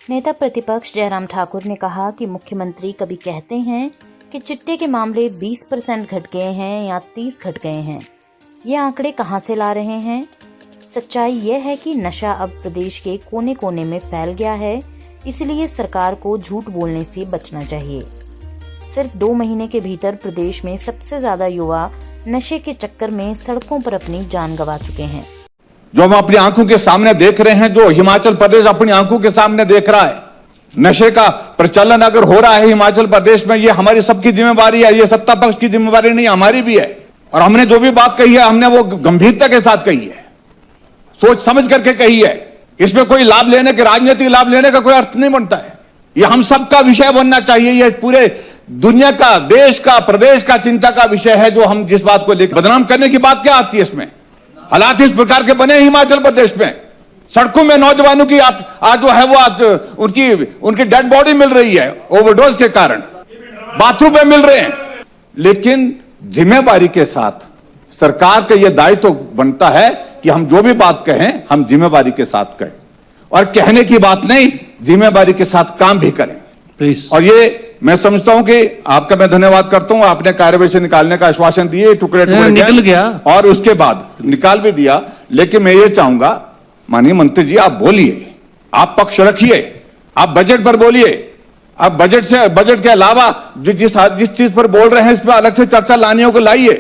नेता प्रतिपक्ष जयराम ठाकुर ने कहा कि मुख्यमंत्री कभी कहते हैं कि चिट्टे के मामले 20% घट गए हैं या 30 घट गए हैं। ये आंकड़े कहां से ला रहे हैं? सच्चाई यह है कि नशा अब प्रदेश के कोने कोने में फैल गया है, इसलिए सरकार को झूठ बोलने से बचना चाहिए। सिर्फ 2 महीने के भीतर प्रदेश में सबसे ज्यादा युवा नशे के चक्कर में सड़कों पर अपनी जान गंवा चुके हैं। जो हम अपनी आंखों के सामने देख रहे हैं, जो हिमाचल प्रदेश अपनी आंखों के सामने देख रहा है, नशे का प्रचलन अगर हो रहा है हिमाचल प्रदेश में, ये हमारी सबकी जिम्मेवारी है। ये सत्ता पक्ष की जिम्मेवारी नहीं, हमारी भी है। और हमने जो भी बात कही है, हमने वो गंभीरता के साथ कही है, सोच समझ करके कही है। इसमें कोई लाभ लेने के, राजनीतिक लाभ लेने का कोई अर्थ नहीं बनता है। ये हम सबका विषय बनना चाहिए। ये पूरे दुनिया का, देश का, प्रदेश का चिंता का विषय है। जो हम जिस बात को लेकर बदनाम करने की बात क्या आती है इसमें? हालात इस प्रकार के बने हिमाचल प्रदेश में, सड़कों में नौजवानों की आज जो है वो आज उनकी डेड बॉडी मिल रही है ओवरडोज के कारण, बाथरूम में मिल रहे हैं। लेकिन जिम्मेवारी के साथ सरकार का यह दायित्व तो बनता है कि हम जो भी बात कहें, हम जिम्मेवारी के साथ कहें, और कहने की बात नहीं, जिम्मेवारी के साथ काम भी करें प्लीज। और ये मैं समझता हूं कि आपका मैं धन्यवाद करता हूं, आपने कार्यवाही से निकालने का आश्वासन दिए, टुकड़े निकल गया और उसके बाद निकाल भी दिया। लेकिन मैं ये चाहूंगा, माननीय मंत्री जी, आप बोलिए, आप पक्ष रखिए, आप बजट पर बोलिए, आप बजट के अलावा जिस चीज पर बोल रहे हैं इस पर अलग से चर्चा लाने को लाइए,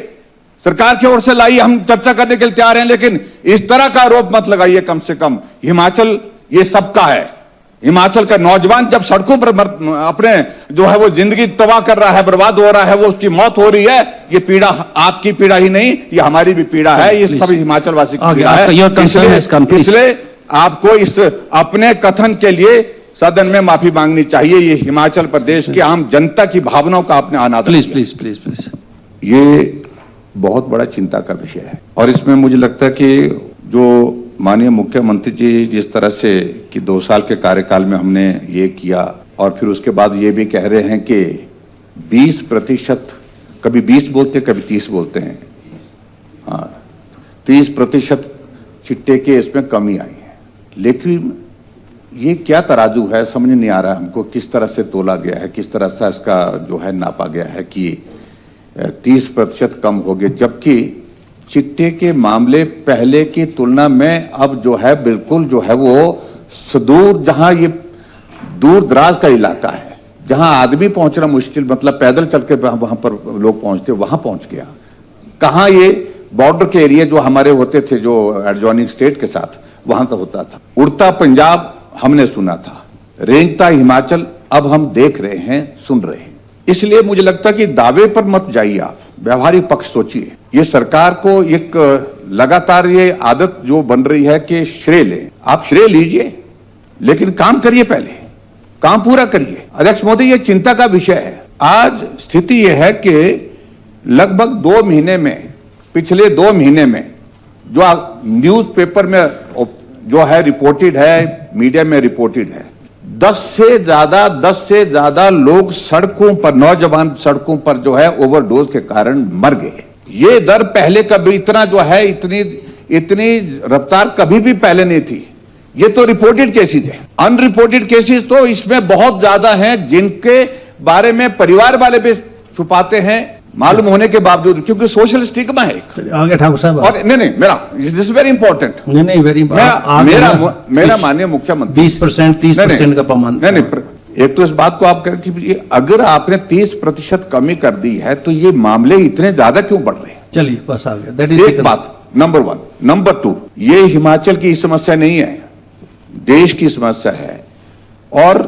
सरकार की ओर से लाइए, हम चर्चा करने के लिए तैयार हैं। लेकिन इस तरह का आरोप मत लगाइए। कम से कम हिमाचल ये सबका है। हिमाचल का नौजवान जब सड़कों पर अपने जो है वो जिंदगी तबाह कर रहा है, बर्बाद हो रहा है, वो उसकी मौत हो रही है, ये पीड़ा आपकी पीड़ा ही नहीं, ये हमारी भी पीड़ा है, ये सभी हिमाचल वासी की पीड़ा है। इसलिए आपको इस अपने कथन के लिए सदन में माफी मांगनी चाहिए। ये हिमाचल प्रदेश की आम जनता की भावनाओं का आपने अनादर किया। प्लीज। ये बहुत बड़ा चिंता का विषय है। और इसमें मुझे लगता है कि जो माननीय मुख्यमंत्री जी जिस तरह से कि 2 साल के कार्यकाल में हमने ये किया, और फिर उसके बाद ये भी कह रहे हैं कि 20%, कभी 20 बोलते कभी 30 बोलते हैं, हाँ 30% चिट्टे के इसमें कमी आई है। लेकिन ये क्या तराजू है, समझ नहीं आ रहा है हमको, किस तरह से तोला गया है, किस तरह से इसका जो है नापा गया है कि 30% कम हो गए, जबकि चिट्टे के मामले पहले की तुलना में अब जो है बिल्कुल जो है वो सुदूर, जहां ये दूर दराज का इलाका है, जहां आदमी पहुंचना मुश्किल, मतलब पैदल चल के वहां पर लोग पहुंचते, वहां पहुंच गया। कहां ये बॉर्डर के एरिया जो हमारे होते थे, जो एडजॉइनिंग स्टेट के साथ, वहां तो होता था। उड़ता पंजाब हमने सुना था, रेंगता हिमाचल अब हम देख रहे हैं, सुन रहे हैं। इसलिए मुझे लगता है कि दावे पर मत जाइए, आप व्यवहारिक पक्ष सोचिए। ये सरकार को एक लगातार ये आदत जो बन रही है कि श्रेय ले, आप श्रेय लीजिए लेकिन काम करिए, पहले काम पूरा करिए। अध्यक्ष महोदय, ये चिंता का विषय है। आज स्थिति यह है कि लगभग 2 महीने में, पिछले 2 महीने में जो न्यूज़पेपर में जो है रिपोर्टेड है, मीडिया में रिपोर्टेड है, 10 से ज्यादा लोग सड़कों पर, नौजवान सड़कों पर जो है ओवरडोज के कारण मर गए। ये दर पहले कभी इतना जो है, इतनी रफ्तार कभी भी पहले नहीं थी। ये तो रिपोर्टेड केसेस है। अनरिपोर्टेड केसेस तो इसमें बहुत ज्यादा हैं, जिनके बारे में परिवार वाले भी छुपाते हैं, मालूम होने के बावजूद, क्योंकि सोशल स्टिग्मा है। आगे ठाकुर साहब, और नहीं मेरा दिस वेरी इंपॉर्टेंट, नहीं वेरी मेरा माननीय मुख्यमंत्री 20% 30% का पैमाना नहीं, एक तो इस बात को आप करके, अगर आपने 30% कमी कर दी है तो ये मामले इतने ज्यादा क्यों बढ़ रहे हैं? चलिए बस आ गया, दैट इज एक बात, नंबर 1। नंबर 2, ये हिमाचल की समस्या नहीं है, देश की समस्या है। और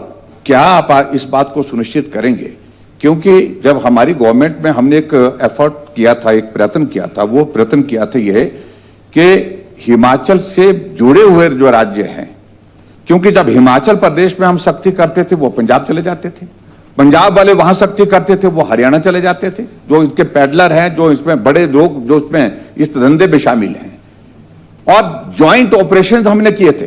क्या आप इस बात को सुनिश्चित करेंगे, क्योंकि जब हमारी गवर्नमेंट में हमने एक एफर्ट किया था, एक प्रयत्न किया था, वो प्रयत्न किया था यह कि हिमाचल से जुड़े हुए जो राज्य हैं, क्योंकि जब हिमाचल प्रदेश में हम सख्ती करते थे वो पंजाब चले जाते थे, पंजाब वाले वहां सख्ती करते थे वो हरियाणा चले जाते थे, जो इसके पैडलर हैं, जो इसमें बड़े लोग जो इसमें इस धंधे में शामिल हैं। और ज्वाइंट ऑपरेशंस हमने किए थे,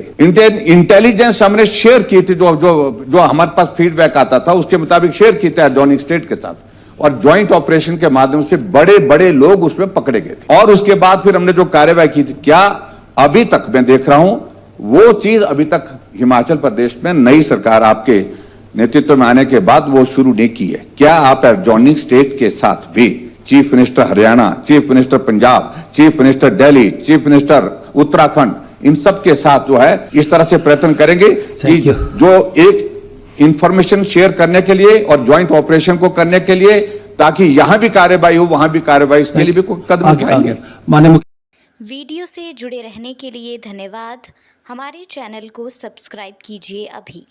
इंटेलिजेंस हमने शेयर की थी, जो हमारे पास फीडबैक आता था उसके मुताबिक शेयर की थी एडजॉइनिंग स्टेट के साथ, और ज्वाइंट ऑपरेशन के माध्यम से बड़े बड़े लोग उसमें पकड़े गए थे। और उसके बाद फिर हमने जो कार्यवाही की थी, क्या अभी तक मैं देख रहा हूं वो चीज अभी तक हिमाचल प्रदेश में नई सरकार आपके नेतृत्व में आने के बाद वो शुरू नहीं की है। क्या आप एडजॉइनिंग स्टेट के साथ भी chief minister Haryana, chief minister Punjab, chief minister Delhi, chief minister Uttarakhand, इन सब के साथ जो है इस तरह से प्रयत्न करेंगे कि जो एक इंफॉर्मेशन शेयर करने के लिए और ज्वाइंट ऑपरेशन को करने के लिए, ताकि यहां भी कार्रवाई हो वहां भी कार्रवाई, इसके लिए भी कोई कदम उठाएंगे। माननीय वीडियो से जुड़े रहने के लिए धन्यवाद। हमारे चैनल को सब्सक्राइब कीजिए अभी।